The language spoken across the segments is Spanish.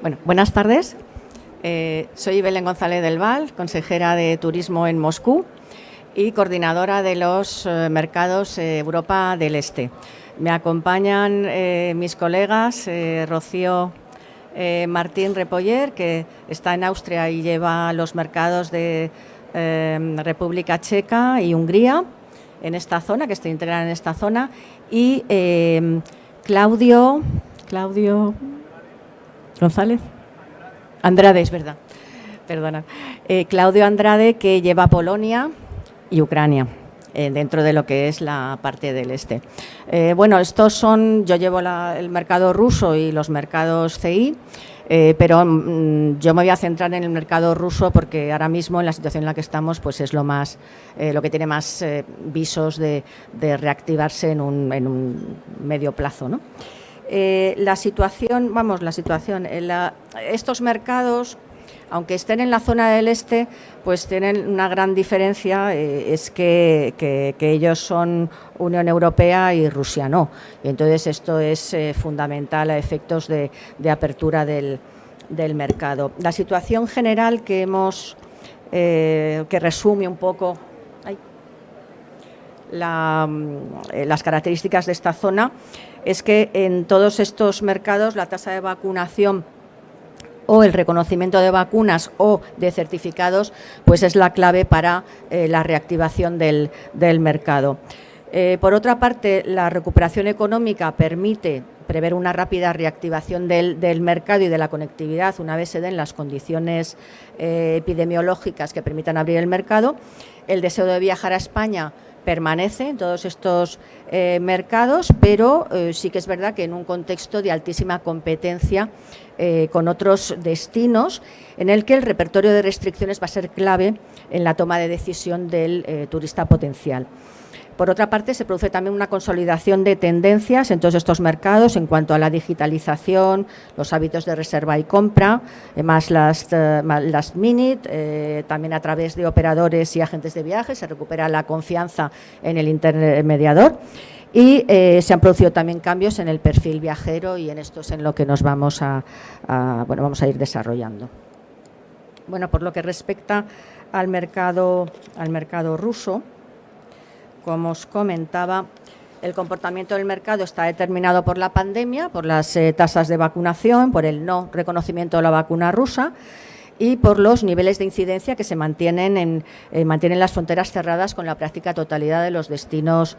Bueno, buenas tardes. Soy Belén González del Val, consejera de Turismo en Moscú y coordinadora de los mercados Europa del Este. Me acompañan mis colegas Rocío Martín Repoller, que está en Austria y lleva los mercados de República Checa y Hungría en esta zona, que está integrada en esta zona, y Claudio González Andrade, es verdad, perdona. Claudio Andrade, que lleva Polonia y Ucrania dentro de lo que es la parte del este. Yo llevo el mercado ruso y los mercados CI, pero yo me voy a centrar en el mercado ruso porque ahora mismo en la situación en la que estamos pues es lo que tiene más visos de reactivarse en un medio plazo, ¿no? Estos mercados, aunque estén en la zona del este, pues tienen una gran diferencia, es que ellos son Unión Europea y Rusia no. Y entonces esto es fundamental a efectos de apertura del mercado. La situación general que resume un poco las características de esta zona es que en todos estos mercados la tasa de vacunación o el reconocimiento de vacunas o de certificados pues es la clave para la reactivación del mercado. Por otra parte, la recuperación económica permite prever una rápida reactivación del mercado y de la conectividad una vez se den las condiciones epidemiológicas que permitan abrir el mercado. El deseo de viajar a España permanece en todos estos mercados, pero sí que es verdad que en un contexto de altísima competencia con otros destinos en el que el repertorio de restricciones va a ser clave en la toma de decisión del turista potencial. Por otra parte, se produce también una consolidación de tendencias en todos estos mercados en cuanto a la digitalización, los hábitos de reserva y compra, más last minute, también a través de operadores y agentes de viajes se recupera la confianza en el intermediador y se han producido también cambios en el perfil viajero y en esto es en lo que nos vamos a ir desarrollando. Bueno, por lo que respecta al mercado ruso, como os comentaba, el comportamiento del mercado está determinado por la pandemia, por las tasas de vacunación, por el no reconocimiento de la vacuna rusa y por los niveles de incidencia que se mantienen las fronteras cerradas con la práctica totalidad de los destinos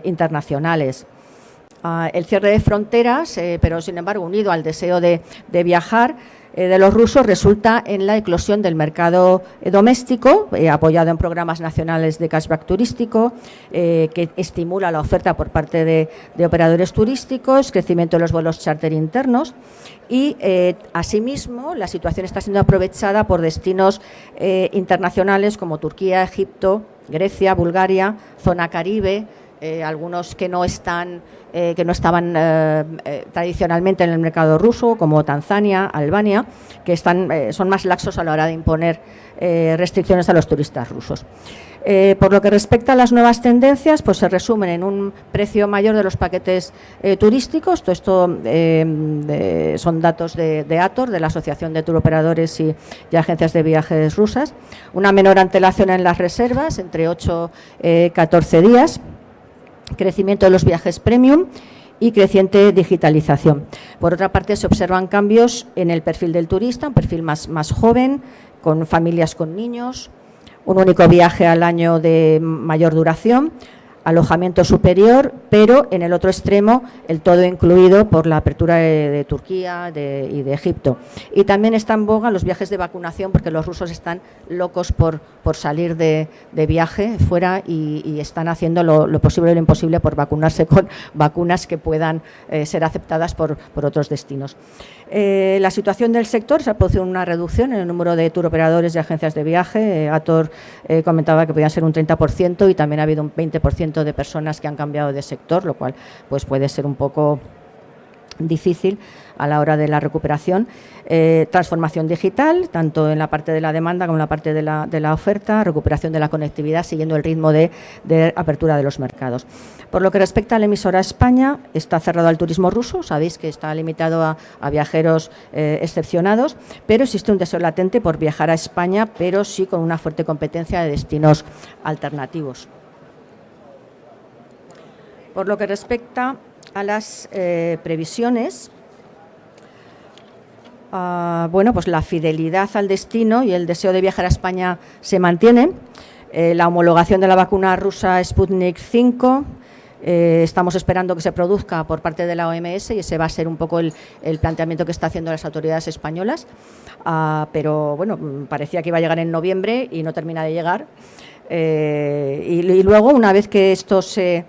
internacionales. El cierre de fronteras, pero sin embargo unido al deseo de viajar de los rusos, resulta en la eclosión del mercado doméstico, apoyado en programas nacionales de cashback turístico, que estimula la oferta por parte de operadores turísticos, crecimiento de los vuelos charter internos y, asimismo, la situación está siendo aprovechada por destinos internacionales como Turquía, Egipto, Grecia, Bulgaria, zona Caribe, algunos que no estaban tradicionalmente en el mercado ruso, como Tanzania, Albania, que son más laxos a la hora de imponer restricciones a los turistas rusos. Por lo que respecta a las nuevas tendencias, pues se resumen en un precio mayor de los paquetes turísticos. Todo esto son datos de ATOR, de la Asociación de Turoperadores y Agencias de Viajes Rusas. Una menor antelación en las reservas, entre 8 y 14 días. Crecimiento de los viajes premium y creciente digitalización. Por otra parte, se observan cambios en el perfil del turista, un perfil más joven, con familias con niños, un único viaje al año de mayor duración, alojamiento superior, pero en el otro extremo el todo incluido por la apertura de Turquía y de Egipto. Y también está en boga los viajes de vacunación porque los rusos están locos por salir de viaje fuera y están haciendo lo posible y lo imposible por vacunarse con vacunas que puedan ser aceptadas por otros destinos. La situación del sector, se ha producido una reducción en el número de turoperadores y agencias de viaje. ATOR comentaba que podían ser un 30% y también ha habido un 20% de personas que han cambiado de sector, lo cual pues puede ser un poco difícil a la hora de la recuperación. Transformación digital, tanto en la parte de la demanda como en la parte de la oferta, recuperación de la conectividad, siguiendo el ritmo de apertura de los mercados. Por lo que respecta a la emisora España, está cerrado al turismo ruso, sabéis que está limitado a viajeros excepcionados, pero existe un deseo latente por viajar a España, pero sí con una fuerte competencia de destinos alternativos. Por lo que respecta a las previsiones, bueno, pues la fidelidad al destino y el deseo de viajar a España se mantienen. La homologación de la vacuna rusa Sputnik V, estamos esperando que se produzca por parte de la OMS y ese va a ser un poco el planteamiento que está haciendo las autoridades españolas, pero bueno, parecía que iba a llegar en noviembre y no termina de llegar. Y luego, una vez que esto se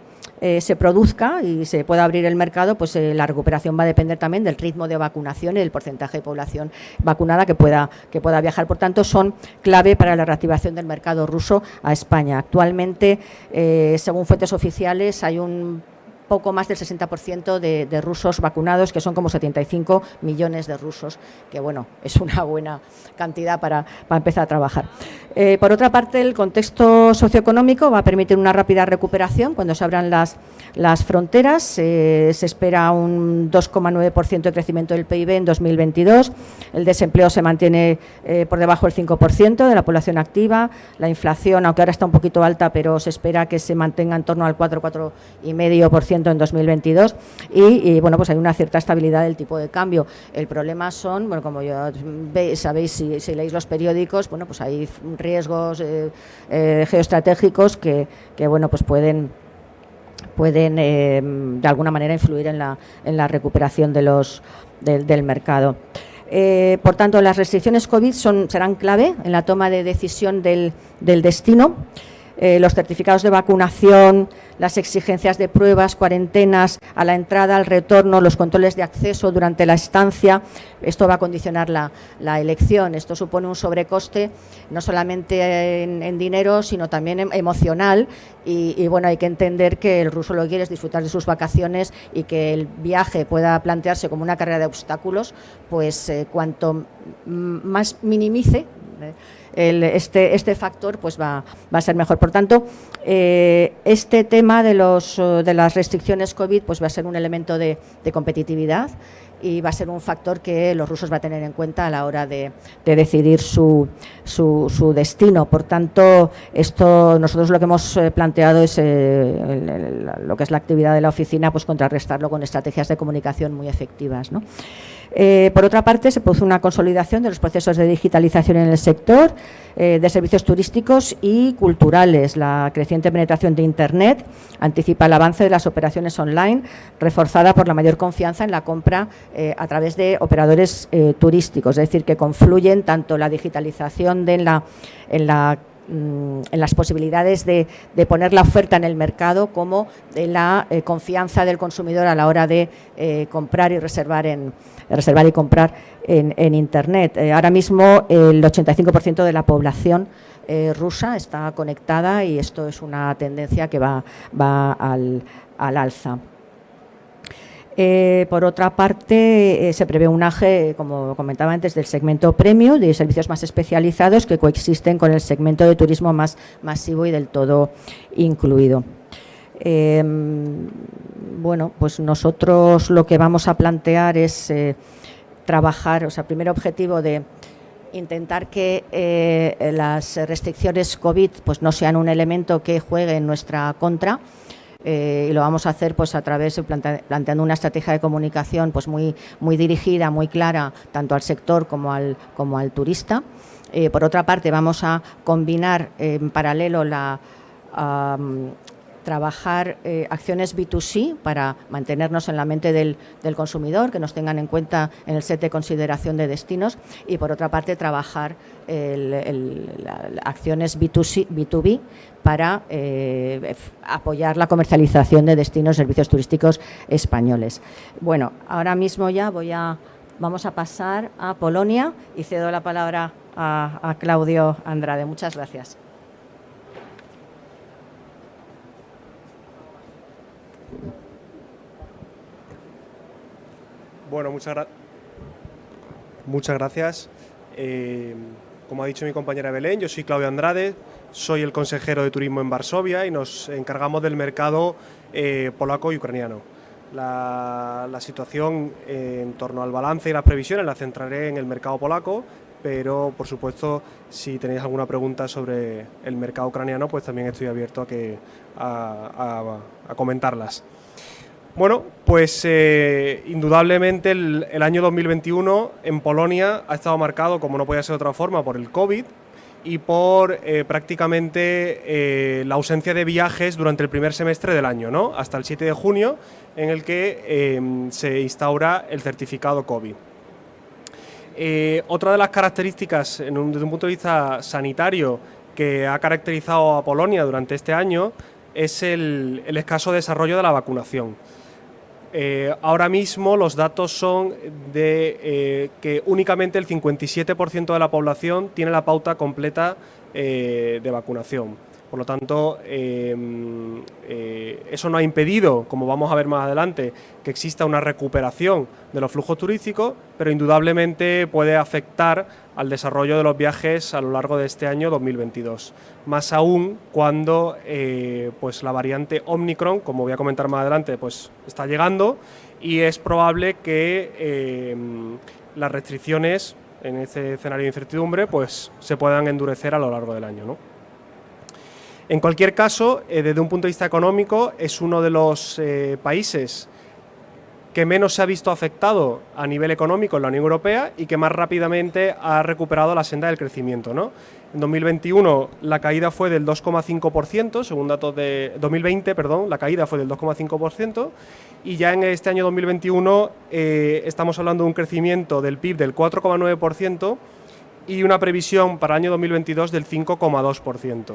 produzca y se pueda abrir el mercado, pues la recuperación va a depender también del ritmo de vacunación y del porcentaje de población vacunada que pueda viajar. Por tanto, son clave para la reactivación del mercado ruso a España. Actualmente, según fuentes oficiales, hay un poco más del 60% de rusos vacunados, que son como 75 millones de rusos, que bueno, es una buena cantidad para empezar a trabajar. Por otra parte, el contexto socioeconómico va a permitir una rápida recuperación cuando se abran las fronteras. Se espera un 2,9% de crecimiento del PIB en 2022. El desempleo se mantiene por debajo del 5% de la población activa. La inflación, aunque ahora está un poquito alta, pero se espera que se mantenga en torno al 4,5% en 2022 y bueno, pues hay una cierta estabilidad del tipo de cambio. El problema son, bueno, como ya sabéis si leéis los periódicos, bueno, pues hay riesgos geoestratégicos que bueno, pues pueden de alguna manera influir en la recuperación del mercado. Por tanto, las restricciones COVID serán clave en la toma de decisión del destino. Los certificados de vacunación, las exigencias de pruebas, cuarentenas a la entrada, al retorno, los controles de acceso durante la estancia, esto va a condicionar la elección. Esto supone un sobrecoste no solamente en dinero, sino también emocional y bueno, hay que entender que el ruso lo que quiere es disfrutar de sus vacaciones y que el viaje pueda plantearse como una carrera de obstáculos, pues cuanto más minimice este factor, pues va a ser mejor. Por tanto, este tema de las restricciones COVID pues va a ser un elemento de competitividad y va a ser un factor que los rusos van a tener en cuenta a la hora de decidir su destino. Por tanto, esto nosotros lo que hemos planteado es lo que es la actividad de la oficina, pues contrarrestarlo con estrategias de comunicación muy efectivas, ¿no? Por otra parte, se produce una consolidación de los procesos de digitalización en el sector de servicios turísticos y culturales. La creciente penetración de Internet anticipa el avance de las operaciones online, reforzada por la mayor confianza en la compra a través de operadores turísticos, es decir, que confluyen tanto la digitalización en las posibilidades de poner la oferta en el mercado como de la confianza del consumidor a la hora de comprar y reservar y comprar en Internet. Ahora mismo el 85% de la población rusa está conectada y esto es una tendencia que va al alza. Por otra parte, se prevé un auge, como comentaba antes, del segmento premium, de servicios más especializados que coexisten con el segmento de turismo más masivo y del todo incluido. Bueno, pues nosotros lo que vamos a plantear es trabajar, o sea, primer objetivo de intentar que las restricciones COVID pues no sean un elemento que juegue en nuestra contra. Y lo vamos a hacer pues a través de planteando una estrategia de comunicación pues muy dirigida, muy clara, tanto al sector como al turista. Por otra parte, vamos a combinar en paralelo trabajar acciones B2C para mantenernos en la mente del consumidor, que nos tengan en cuenta en el set de consideración de destinos, y por otra parte trabajar acciones B2B para apoyar la comercialización de destinos y servicios turísticos españoles. Bueno, ahora mismo ya vamos a pasar a Polonia y cedo la palabra a Claudio Andrade. Muchas gracias. Bueno, muchas gracias. Como ha dicho mi compañera Belén, yo soy Claudio Andrade, soy el consejero de turismo en Varsovia y nos encargamos del mercado polaco y ucraniano. La situación en torno al balance y las previsiones la centraré en el mercado polaco, pero por supuesto si tenéis alguna pregunta sobre el mercado ucraniano, pues también estoy abierto a comentarlas. Bueno, pues indudablemente el año 2021 en Polonia ha estado marcado, como no podía ser de otra forma, por el COVID y por prácticamente la ausencia de viajes durante el primer semestre del año, ¿no? Hasta el 7 de junio, en el que se instaura el certificado COVID. Otra de las características, desde un punto de vista sanitario, que ha caracterizado a Polonia durante este año es el escaso desarrollo de la vacunación. Ahora mismo los datos son de que únicamente el 57% de la población tiene la pauta completa de vacunación. Por lo tanto, eso no ha impedido, como vamos a ver más adelante, que exista una recuperación de los flujos turísticos, pero indudablemente puede afectar al desarrollo de los viajes a lo largo de este año 2022. Más aún cuando pues la variante Omicron, como voy a comentar más adelante, pues está llegando y es probable que las restricciones en este escenario de incertidumbre pues se puedan endurecer a lo largo del año, ¿no? En cualquier caso, desde un punto de vista económico, es uno de los países que menos se ha visto afectado a nivel económico en la Unión Europea y que más rápidamente ha recuperado la senda del crecimiento, ¿no? En 2021 la caída fue del 2,5%, según datos de 2020, perdón, la caída fue del 2,5% y ya en este año 2021 estamos hablando de un crecimiento del PIB del 4,9% y una previsión para el año 2022 del 5,2%.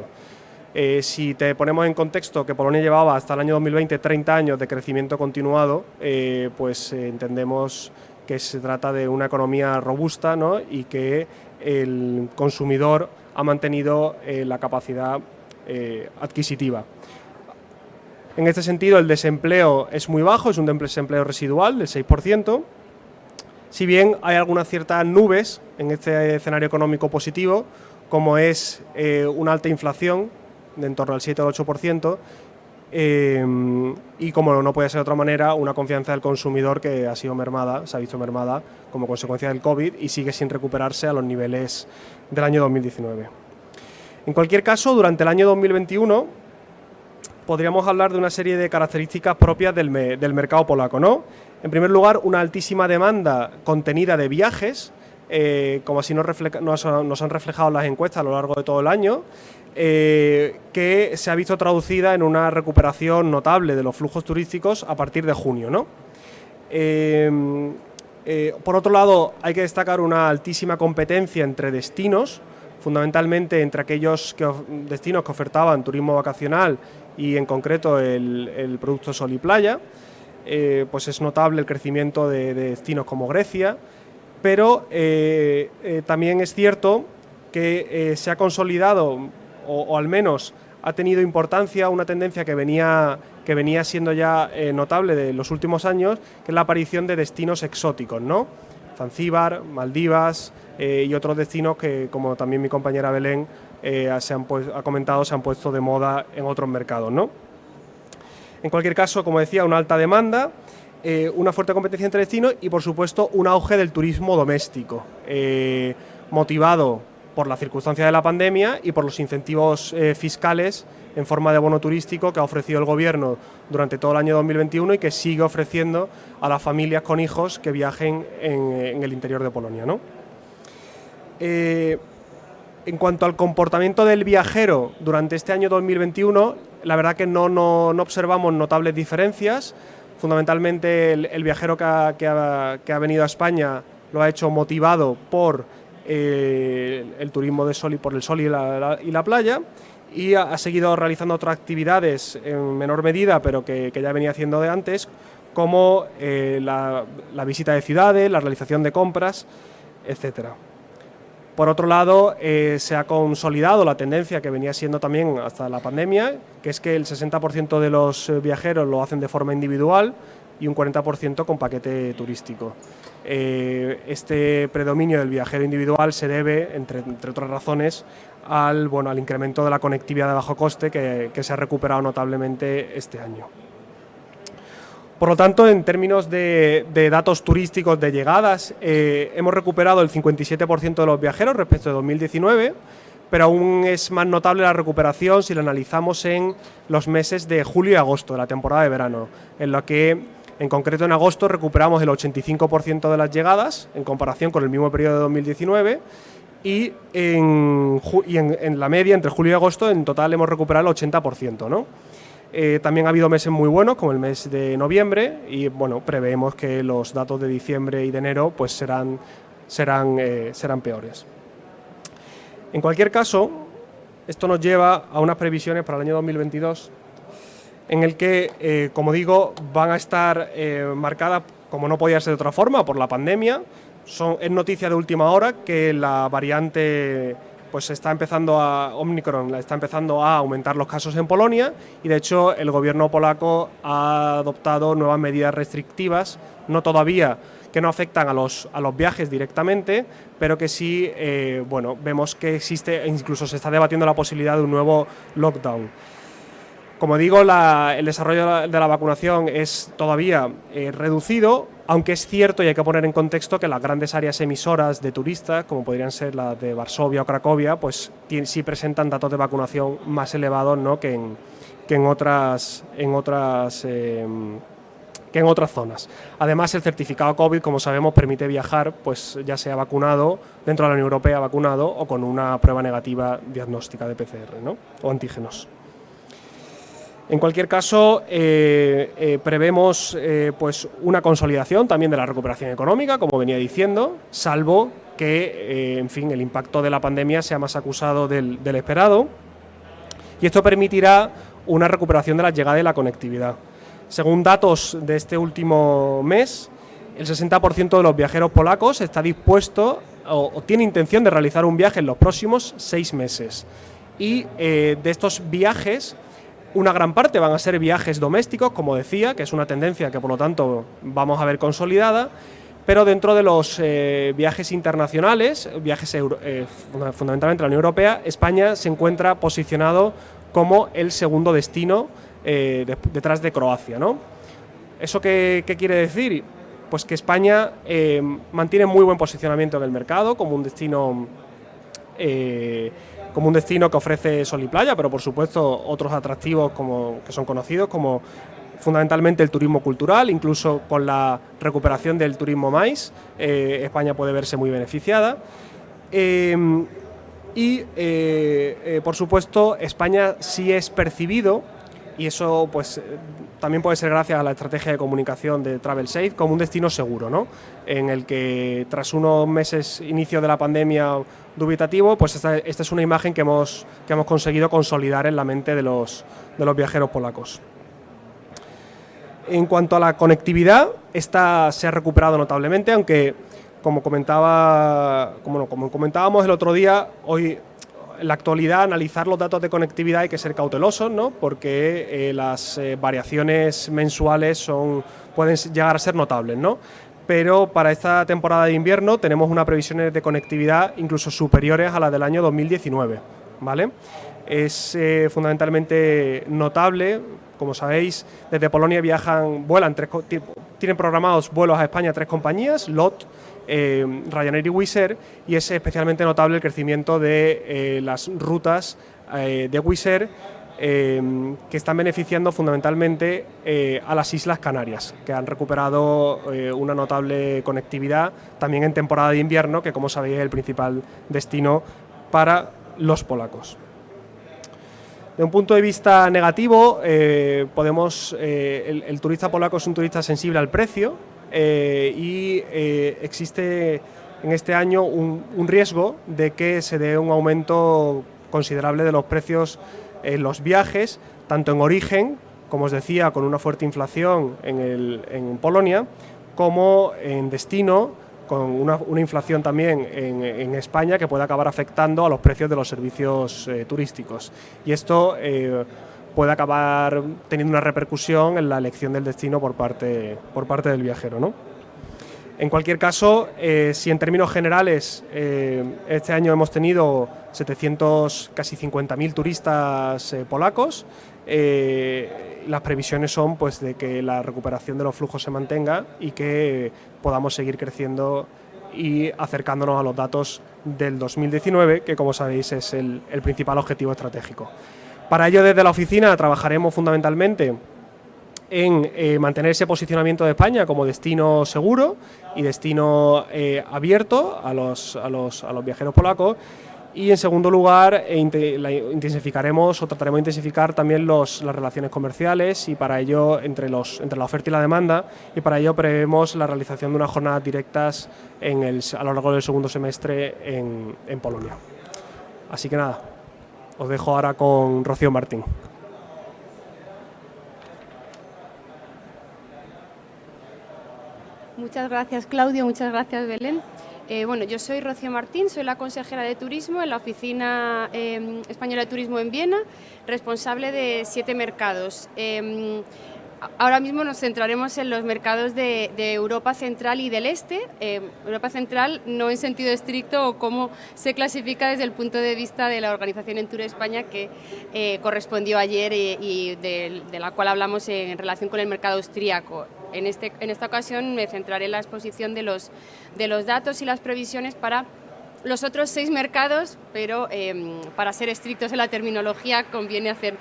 Si te ponemos en contexto que Polonia llevaba hasta el año 2020 30 años de crecimiento continuado, pues entendemos que se trata de una economía robusta, ¿no? Y que el consumidor ha mantenido la capacidad adquisitiva. En este sentido, el desempleo es muy bajo, es un desempleo residual del 6%, si bien hay algunas ciertas nubes en este escenario económico positivo, como es una alta inflación, de en torno al 7 o 8%, y como no puede ser de otra manera, una confianza del consumidor que ha sido mermada, se ha visto mermada como consecuencia del COVID y sigue sin recuperarse a los niveles del año 2019. En cualquier caso, durante el año 2021 podríamos hablar de una serie de características propias del mercado polaco, ¿no? En primer lugar, una altísima demanda contenida de viajes, como así nos han reflejado las encuestas a lo largo de todo el año, que se ha visto traducida en una recuperación notable de los flujos turísticos a partir de junio, ¿no? Por otro lado, hay que destacar una altísima competencia entre destinos, fundamentalmente entre aquellos destinos que ofertaban turismo vacacional y en concreto el producto sol y playa. Pues es notable el crecimiento de destinos como Grecia, pero también es cierto que se ha consolidado o al menos ha tenido importancia una tendencia que venía siendo ya notable de los últimos años, que es la aparición de destinos exóticos, ¿no? Zanzíbar, Maldivas y otros destinos que, como también mi compañera Belén ha comentado, se han puesto de moda en otros mercados, ¿no? En cualquier caso, como decía, una alta demanda, una fuerte competencia entre destinos y, por supuesto, un auge del turismo doméstico, motivado por la circunstancia de la pandemia y por los incentivos fiscales en forma de bono turístico que ha ofrecido el Gobierno durante todo el año 2021 y que sigue ofreciendo a las familias con hijos que viajen en el interior de Polonia, ¿no? En cuanto al comportamiento del viajero durante este año 2021, la verdad que no observamos notables diferencias. Fundamentalmente el viajero que ha venido a España lo ha hecho motivado por el turismo de sol y por el sol y la playa, y ha seguido realizando otras actividades en menor medida, pero que ya venía haciendo de antes, como la visita de ciudades, la realización de compras, etcétera. Por otro lado, se ha consolidado la tendencia que venía siendo también hasta la pandemia, que es que el 60% de los viajeros lo hacen de forma individual, y un 40% con paquete turístico. Este predominio del viajero individual se debe, entre otras razones, al incremento de la conectividad de bajo coste que se ha recuperado notablemente este año. Por lo tanto, en términos de datos turísticos de llegadas, hemos recuperado el 57% de los viajeros respecto de 2019, pero aún es más notable la recuperación si lo analizamos en los meses de julio y agosto, de la temporada de verano, en la que, en concreto en agosto, recuperamos el 85% de las llegadas, en comparación con el mismo periodo de 2019, y en la media, entre julio y agosto, en total hemos recuperado el 80%, ¿no? También ha habido meses muy buenos, como el mes de noviembre, y bueno, preveemos que los datos de diciembre y de enero pues serán peores. En cualquier caso, esto nos lleva a unas previsiones para el año 2022, en el que, como digo, van a estar marcadas, como no podía ser de otra forma, por la pandemia. Es noticia de última hora que la variante Omicron está empezando a aumentar los casos en Polonia, y de hecho el gobierno polaco ha adoptado nuevas medidas restrictivas, no todavía, que no afectan a los viajes directamente, pero que sí, vemos que existe, e incluso se está debatiendo la posibilidad de un nuevo lockdown. Como digo, el desarrollo de la vacunación es todavía reducido, aunque es cierto y hay que poner en contexto que las grandes áreas emisoras de turistas, como podrían ser las de Varsovia o Cracovia, pues sí presentan datos de vacunación más elevados, ¿no?, que en otras zonas. Además, el certificado COVID, como sabemos, permite viajar, pues ya sea vacunado dentro de la Unión Europea, vacunado o con una prueba negativa diagnóstica de PCR, ¿no?, o antígenos. En cualquier caso, prevemos pues una consolidación también de la recuperación económica, como venía diciendo, salvo que el impacto de la pandemia sea más acusado del esperado, y esto permitirá una recuperación de la llegada y la conectividad. Según datos de este último mes, el 60% de los viajeros polacos está dispuesto o tiene intención de realizar un viaje en los próximos 6 meses. Y de estos viajes, una gran parte van a ser viajes domésticos, como decía, que es una tendencia que por lo tanto vamos a ver consolidada, pero dentro de los viajes internacionales, fundamentalmente a la Unión Europea, España se encuentra posicionado como el segundo destino detrás de Croacia, ¿no? ¿Eso qué quiere decir? Pues que España mantiene muy buen posicionamiento en el mercado como un destino que ofrece sol y playa, pero por supuesto otros atractivos que son conocidos, como fundamentalmente el turismo cultural. Incluso con la recuperación del turismo MICE, España puede verse muy beneficiada. Por supuesto, España sí es percibido, y eso pues también puede ser gracias a la estrategia de comunicación de Travel Safe, como un destino seguro, ¿no?, en el que tras unos meses inicio de la pandemia dubitativo, pues esta es una imagen que hemos conseguido consolidar en la mente de los viajeros polacos. En cuanto a la conectividad, esta se ha recuperado notablemente, aunque como comentábamos el otro día, hoy en la actualidad analizar los datos de conectividad hay que ser cautelosos, ¿no?, porque las variaciones mensuales pueden llegar a ser notables, ¿no? Pero para esta temporada de invierno tenemos unas previsiones de conectividad incluso superiores a las del año 2019, ¿vale? Es fundamentalmente notable. Como sabéis, desde Polonia tienen programados vuelos a España 3 compañías, LOT, Ryanair y Wizz Air, y es especialmente notable el crecimiento de las rutas de Wizz Air, que están beneficiando fundamentalmente a las Islas Canarias, que han recuperado una notable conectividad también en temporada de invierno, que como sabéis es el principal destino para los polacos. De un punto de vista negativo, el turista polaco es un turista sensible al precio, y existe en este año un riesgo de que se dé un aumento considerable de los precios en los viajes, tanto en origen, como os decía, con una fuerte inflación en Polonia, como en destino, con una inflación también en España, que puede acabar afectando a los precios de los servicios turísticos. Y esto puede acabar teniendo una repercusión en la elección del destino por parte del viajero, ¿no? En cualquier caso, si en términos generales este año hemos tenido 700, casi 50.000 turistas polacos, las previsiones son pues de que la recuperación de los flujos se mantenga y que podamos seguir creciendo y acercándonos a los datos del 2019, que como sabéis es el principal objetivo estratégico. Para ello, desde la oficina trabajaremos fundamentalmente en mantener ese posicionamiento de España como destino seguro y destino abierto a los viajeros polacos. Y en segundo lugar, intensificaremos o trataremos de intensificar también las relaciones comerciales, y para ello entre la oferta y la demanda, y para ello prevemos la realización de unas jornadas directas a lo largo del segundo semestre en Polonia. Así que nada, os dejo ahora con Rocío Martín. Muchas gracias, Claudio, muchas gracias, Belén. Bueno, yo soy Rocío Martín, soy la consejera de Turismo en la Oficina Española de Turismo en Viena, responsable de 7 mercados. Ahora mismo nos centraremos en los mercados de Europa Central y del Este. Europa Central no en sentido estricto o cómo se clasifica desde el punto de vista de la Organización Entur España, que correspondió ayer y de la cual hablamos en relación con el mercado austríaco. En esta ocasión me centraré en la exposición de los datos y las previsiones para los otros 6 mercados, pero para ser estrictos en la terminología conviene hacer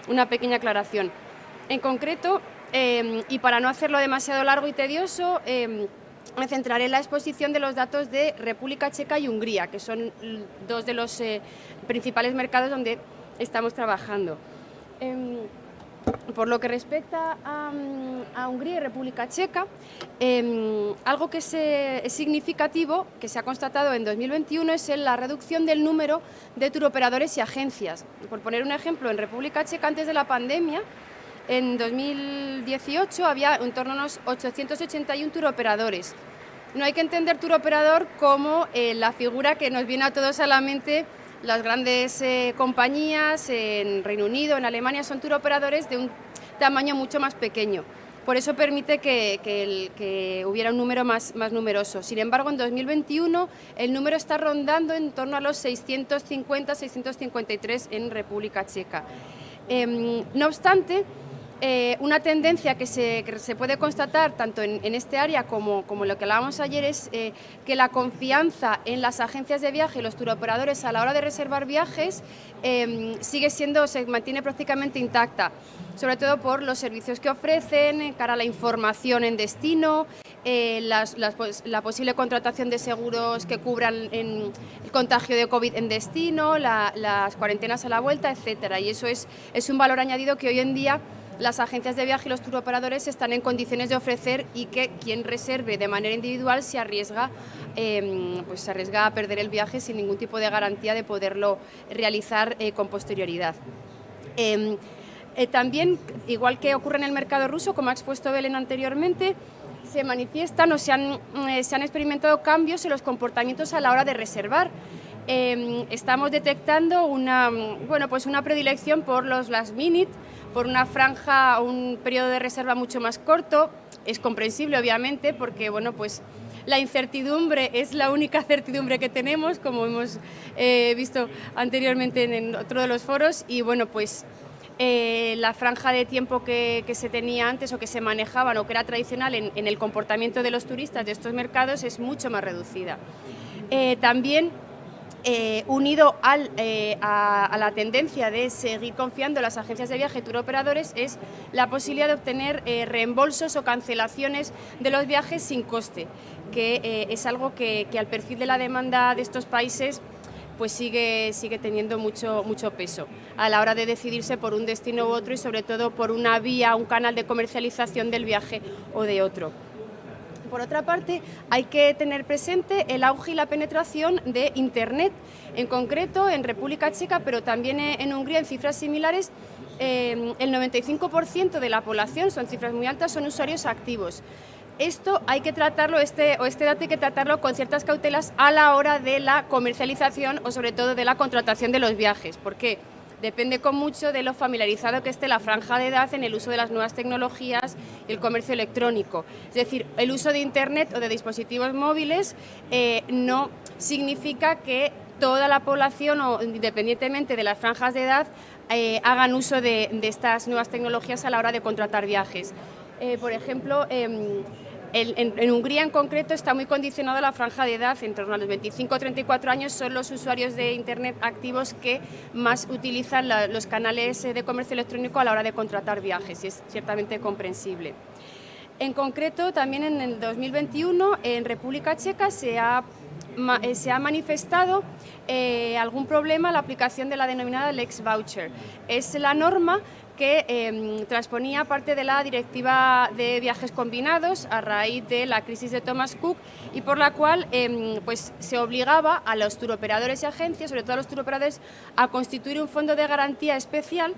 una pequeña aclaración. En concreto, y para no hacerlo demasiado largo y tedioso, me centraré en la exposición de los datos de República Checa y Hungría, que son 2 de los principales mercados donde estamos trabajando. Por lo que respecta a Hungría y República Checa, algo que es significativo, que se ha constatado en 2021, es la reducción del número de turoperadores y agencias. Por poner un ejemplo, en República Checa, antes de la pandemia, en 2018 había en torno a unos 881 turoperadores. No hay que entender turoperador como la figura que nos viene a todos a la mente. Las grandes compañías en Reino Unido, en Alemania, son turoperadores de un tamaño mucho más pequeño. Por eso permite que hubiera un número más numeroso. Sin embargo, en 2021 el número está rondando en torno a los 650, 653 en República Checa. No obstante, una tendencia que se puede constatar tanto en este área como lo que hablábamos ayer es que la confianza en las agencias de viaje y los turoperadores a la hora de reservar viajes se mantiene prácticamente intacta, sobre todo por los servicios que ofrecen, cara a la información en destino, la posible contratación de seguros que cubran el contagio de COVID en destino, las cuarentenas a la vuelta, etcétera. Y eso es un valor añadido que hoy en día las agencias de viaje y los turoperadores están en condiciones de ofrecer, y que quien reserve de manera individual se arriesga a perder el viaje sin ningún tipo de garantía de poderlo realizar con posterioridad. También, igual que ocurre en el mercado ruso, como ha expuesto Belén anteriormente, se manifiestan o se han experimentado cambios en los comportamientos a la hora de reservar. Estamos detectando una predilección por los last minute, por una franja, un periodo de reserva mucho más corto. Es comprensible, obviamente, porque la incertidumbre es la única certidumbre que tenemos, como hemos visto anteriormente en otro de los foros, y la franja de tiempo que se tenía antes o que se manejaban o que era tradicional en el comportamiento de los turistas de estos mercados es mucho más reducida. También unido a la tendencia de seguir confiando en las agencias de viaje y turoperadores es la posibilidad de obtener reembolsos o cancelaciones de los viajes sin coste, que es algo que al perfil de la demanda de estos países sigue teniendo mucho peso a la hora de decidirse por un destino u otro, y sobre todo por una vía, un canal de comercialización del viaje o de otro. Por otra parte, hay que tener presente el auge y la penetración de Internet, en concreto en República Checa, pero también en Hungría, en cifras similares. El 95% de la población, son cifras muy altas, son usuarios activos. Esto hay que tratarlo, este dato hay que tratarlo con ciertas cautelas a la hora de la comercialización o sobre todo de la contratación de los viajes. ¿Por qué? depende con mucho de lo familiarizado que esté la franja de edad en el uso de las nuevas tecnologías y el comercio electrónico. Es decir, el uso de Internet o de dispositivos móviles no significa que toda la población, o independientemente de las franjas de edad, hagan uso de estas nuevas tecnologías a la hora de contratar viajes. Por ejemplo, en Hungría en concreto está muy condicionada la franja de edad, en torno a los 25 o 34 años son los usuarios de Internet activos que más utilizan los canales de comercio electrónico a la hora de contratar viajes, y es ciertamente comprensible. En concreto, también en el 2021 en República Checa se ha manifestado algún problema en la aplicación de la denominada Lex Voucher. Es la norma que transponía parte de la Directiva de Viajes Combinados a raíz de la crisis de Thomas Cook, y por la cual pues se obligaba a los turoperadores y agencias, sobre todo a los turoperadores, a constituir un fondo de garantía especial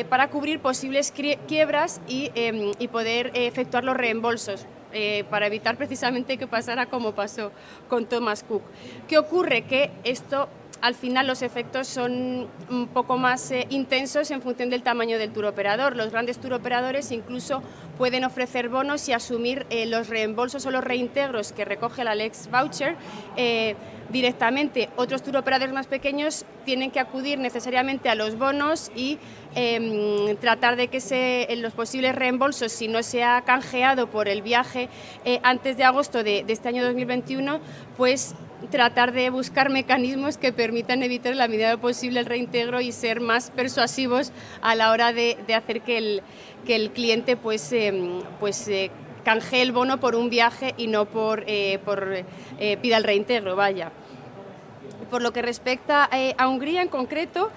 para cubrir posibles quiebras y poder efectuar los reembolsos. Para evitar precisamente que pasara como pasó con Thomas Cook. ¿Qué ocurre? Que esto, al final, los efectos son un poco más intensos en función del tamaño del turoperador. Los grandes turoperadores incluso pueden ofrecer bonos y asumir los reembolsos o los reintegros que recoge la Lex Voucher directamente. Otros turoperadores más pequeños tienen que acudir necesariamente a los bonos y tratar de que los posibles reembolsos, si no se ha canjeado por el viaje antes de agosto de este año 2021, pues tratar de buscar mecanismos que permitan evitar en la medida de lo posible el reintegro y ser más persuasivos a la hora de hacer que el cliente canjee el bono por un viaje y no pida el reintegro, vaya. Por lo que respecta a Hungría en concreto,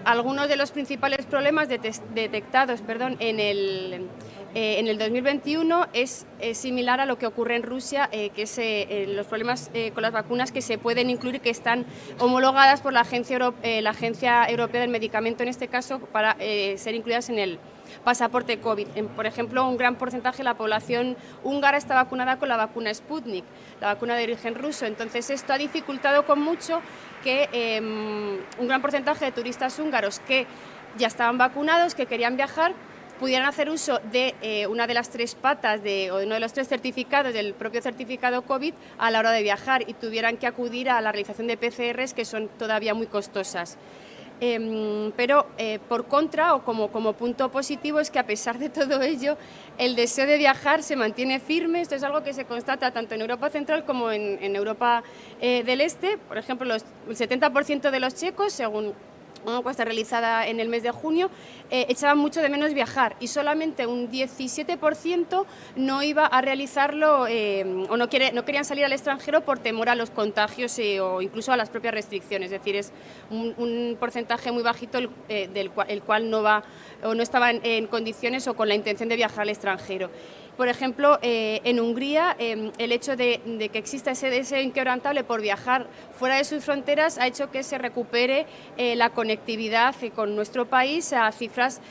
algunos de los principales problemas detectados en el 2021 es similar a lo que ocurre en Rusia, que es los problemas con las vacunas que se pueden incluir, que están homologadas por la Agencia Europea del Medicamento, en este caso, para ser incluidas en el pasaporte COVID. Por ejemplo, un gran porcentaje de la población húngara está vacunada con la vacuna Sputnik, la vacuna de origen ruso. Entonces, esto ha dificultado con mucho que un gran porcentaje de turistas húngaros que ya estaban vacunados, que querían viajar, pudieran hacer uso de una de las tres patas o de uno de los tres certificados del propio certificado COVID a la hora de viajar, y tuvieran que acudir a la realización de PCRs, que son todavía muy costosas. Pero por contra, o como punto positivo, es que a pesar de todo ello, el deseo de viajar se mantiene firme. Esto es algo que se constata tanto en Europa Central como en Europa del Este. Por ejemplo, el 70% de los checos, según una encuesta realizada en el mes de junio, echaban mucho de menos viajar, y solamente un 17% no iba a realizarlo o no querían salir al extranjero por temor a los contagios o incluso a las propias restricciones. Es decir, es un porcentaje muy bajito el cual no va o no estaba en condiciones o con la intención de viajar al extranjero. Por ejemplo, en Hungría, el hecho de que exista ese deseo inquebrantable por viajar fuera de sus fronteras ha hecho que se recupere la conectividad con nuestro país a cifras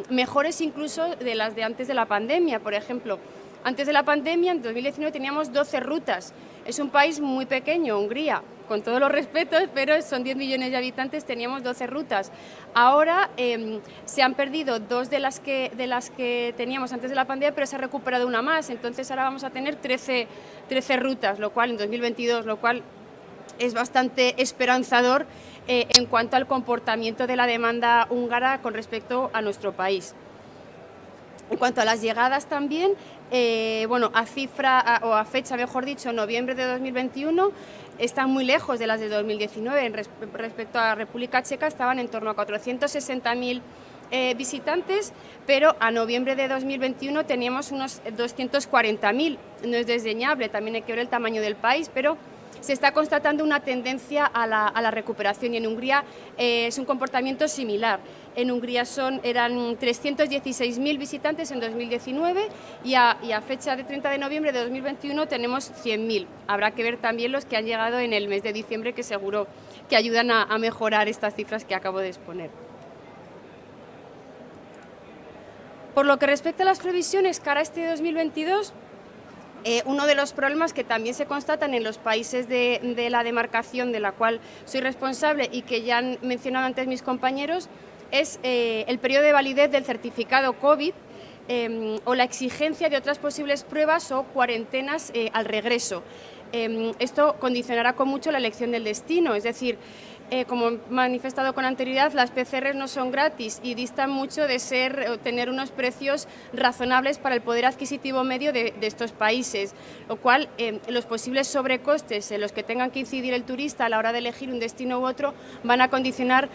mejores incluso de las de antes de la pandemia. Por ejemplo, antes de la pandemia, en 2019, teníamos 12 rutas. Es un país muy pequeño, Hungría, con todos los respetos, pero son 10 millones de habitantes, teníamos 12 rutas. Ahora se han perdido 2 de las que teníamos antes de la pandemia, pero se ha recuperado una más. Entonces ahora vamos a tener 13 rutas, lo cual en 2022, lo cual es bastante esperanzador en cuanto al comportamiento de la demanda húngara con respecto a nuestro país. En cuanto a las llegadas también, a fecha, mejor dicho, noviembre de 2021, están muy lejos de las de 2019. Respecto a República Checa, estaban en torno a 460.000 visitantes, pero a noviembre de 2021 teníamos unos 240.000. No es desdeñable, también hay que ver el tamaño del país, pero se está constatando una tendencia a la recuperación, y en Hungría es un comportamiento similar. En Hungría eran 316.000 visitantes en 2019 y a fecha de 30 de noviembre de 2021 tenemos 100.000. Habrá que ver también los que han llegado en el mes de diciembre, que seguro que ayudan a mejorar estas cifras que acabo de exponer. Por lo que respecta a las previsiones cara a este 2022, Uno de los problemas que también se constatan en los países de la demarcación de la cual soy responsable y que ya han mencionado antes mis compañeros es el periodo de validez del certificado COVID o la exigencia de otras posibles pruebas o cuarentenas al regreso. Esto condicionará con mucho la elección del destino, es decir, como he manifestado con anterioridad, las PCR no son gratis y distan mucho de tener unos precios razonables para el poder adquisitivo medio de estos países, lo cual los posibles sobrecostes en los que tengan que incidir el turista a la hora de elegir un destino u otro van a condicionar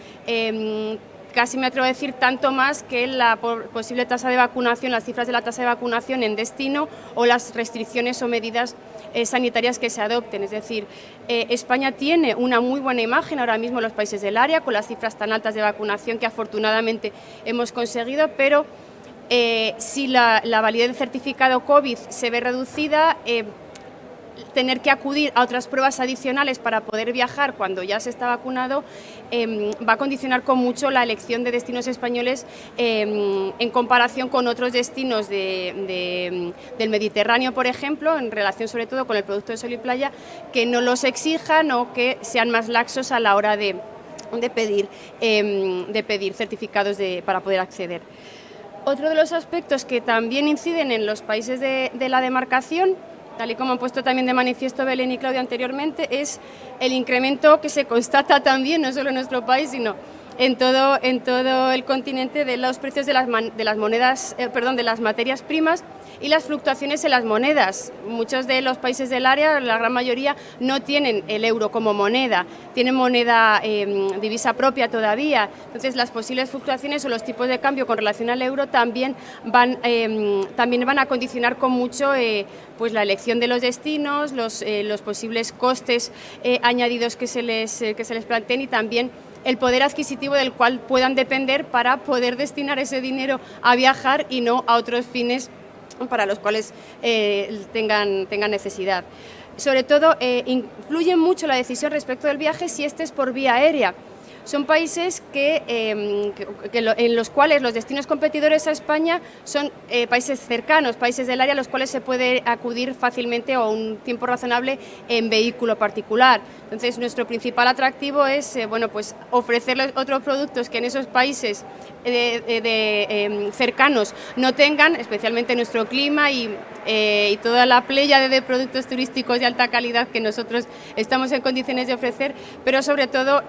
casi me atrevo a decir tanto más que la posible tasa de vacunación, las cifras de la tasa de vacunación en destino o las restricciones o medidas sanitarias que se adopten. Es decir, España tiene una muy buena imagen ahora mismo en los países del área con las cifras tan altas de vacunación que afortunadamente hemos conseguido, pero si la validez del certificado COVID se ve reducida, tener que acudir a otras pruebas adicionales para poder viajar cuando ya se está vacunado va a condicionar con mucho la elección de destinos españoles en comparación con otros destinos del Mediterráneo, por ejemplo, en relación sobre todo con el producto de sol y playa, que no los exijan o que sean más laxos a la hora de pedir certificados para poder acceder. Otro de los aspectos que también inciden en los países de la demarcación, tal y como han puesto también de manifiesto Belén y Claudia anteriormente, es el incremento que se constata también, no solo en nuestro país, sino en todo el continente, de los precios de las materias primas y las fluctuaciones en las monedas. Muchos de los países del área, la gran mayoría, no tienen el euro como moneda, tienen moneda divisa propia todavía. Entonces, las posibles fluctuaciones o los tipos de cambio con relación al euro también van a condicionar con mucho pues la elección de los destinos, los posibles costes añadidos que se les planteen y también el poder adquisitivo del cual puedan depender para poder destinar ese dinero a viajar y no a otros fines para los cuales tengan necesidad. Sobre todo, influye mucho la decisión respecto del viaje si este es por vía aérea. Son países en los cuales los destinos competidores a España son países cercanos, países del área a los cuales se puede acudir fácilmente o a un tiempo razonable en vehículo particular. Entonces, nuestro principal atractivo es pues ofrecerles otros productos que en esos países cercanos no tengan, especialmente nuestro clima y toda la pléyade de productos turísticos de alta calidad que nosotros estamos en condiciones de ofrecer, pero sobre todo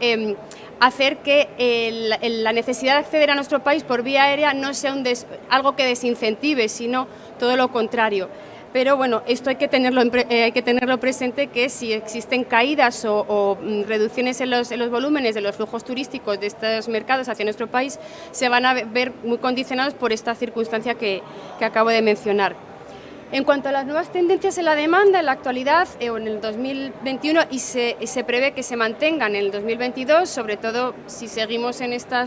hacer que la necesidad de acceder a nuestro país por vía aérea no sea algo que desincentive, sino todo lo contrario. Pero bueno, esto hay que tenerlo presente, que si existen caídas o reducciones en los volúmenes de los flujos turísticos de estos mercados hacia nuestro país, se van a ver muy condicionados por esta circunstancia que acabo de mencionar. En cuanto a las nuevas tendencias en la demanda, en la actualidad o en el 2021, y se prevé que se mantengan en el 2022, sobre todo si seguimos en esta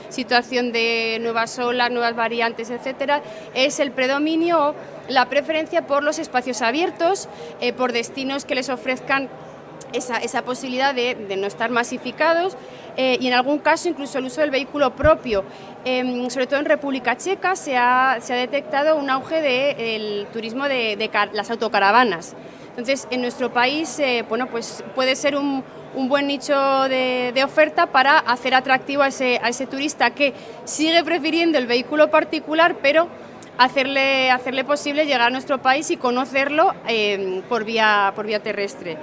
situación de nuevas olas, nuevas variantes, etcétera, es el predominio o la preferencia por los espacios abiertos, por destinos que les ofrezcan esa posibilidad de no estar masificados y en algún caso incluso el uso del vehículo propio. Sobre todo en República Checa se ha detectado un auge del turismo de las autocaravanas. Entonces, en nuestro país pues puede ser un buen nicho de oferta para hacer atractivo a ese turista que sigue prefiriendo el vehículo particular, pero hacerle posible llegar a nuestro país y conocerlo por vía terrestre.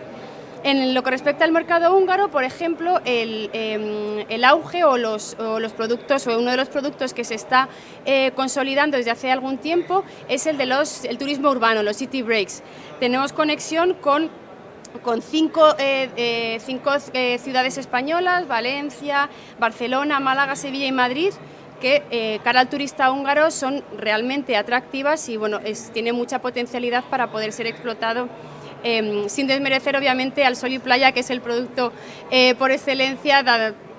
En lo que respecta al mercado húngaro, por ejemplo, el auge o los productos, o uno de los productos que se está consolidando desde hace algún tiempo es el turismo urbano, los city breaks. Tenemos conexión con 5 ciudades españolas: Valencia, Barcelona, Málaga, Sevilla y Madrid, que cara al turista húngaro son realmente atractivas y tiene mucha potencialidad para poder ser explotado, sin desmerecer obviamente al sol y playa, que es el producto por excelencia,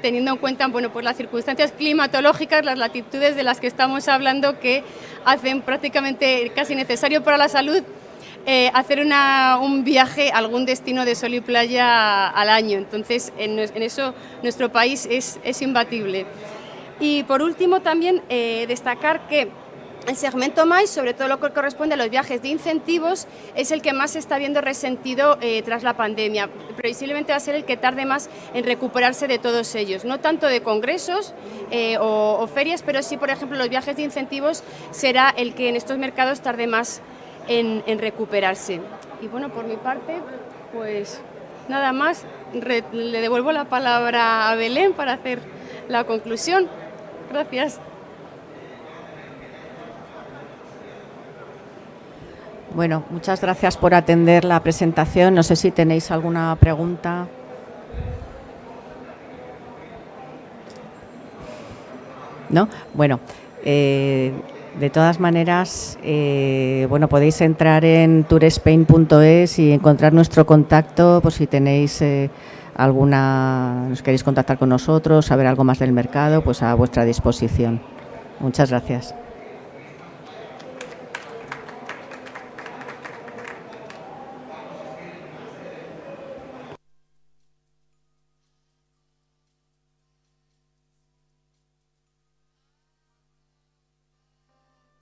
teniendo en cuenta pues las circunstancias climatológicas, las latitudes de las que estamos hablando, que hacen prácticamente casi necesario para la salud hacer un viaje a algún destino de sol y playa al año. Entonces, en eso nuestro país es imbatible. Y por último también destacar que El segmento MAIS, sobre todo lo que corresponde a los viajes de incentivos, es el que más se está viendo resentido tras la pandemia. Previsiblemente va a ser el que tarde más en recuperarse de todos ellos. No tanto de congresos o ferias, pero sí, por ejemplo, los viajes de incentivos será el que en estos mercados tarde más en recuperarse. Y bueno, por mi parte, pues nada más. Le devuelvo la palabra a Belén para hacer la conclusión. Gracias. Bueno, muchas gracias por atender la presentación. No sé si tenéis alguna pregunta. ¿No? Bueno, de todas maneras, bueno, podéis entrar en tourespain.es y encontrar nuestro contacto por si tenéis nos queréis contactar con nosotros, saber algo más del mercado, pues a vuestra disposición. Muchas gracias.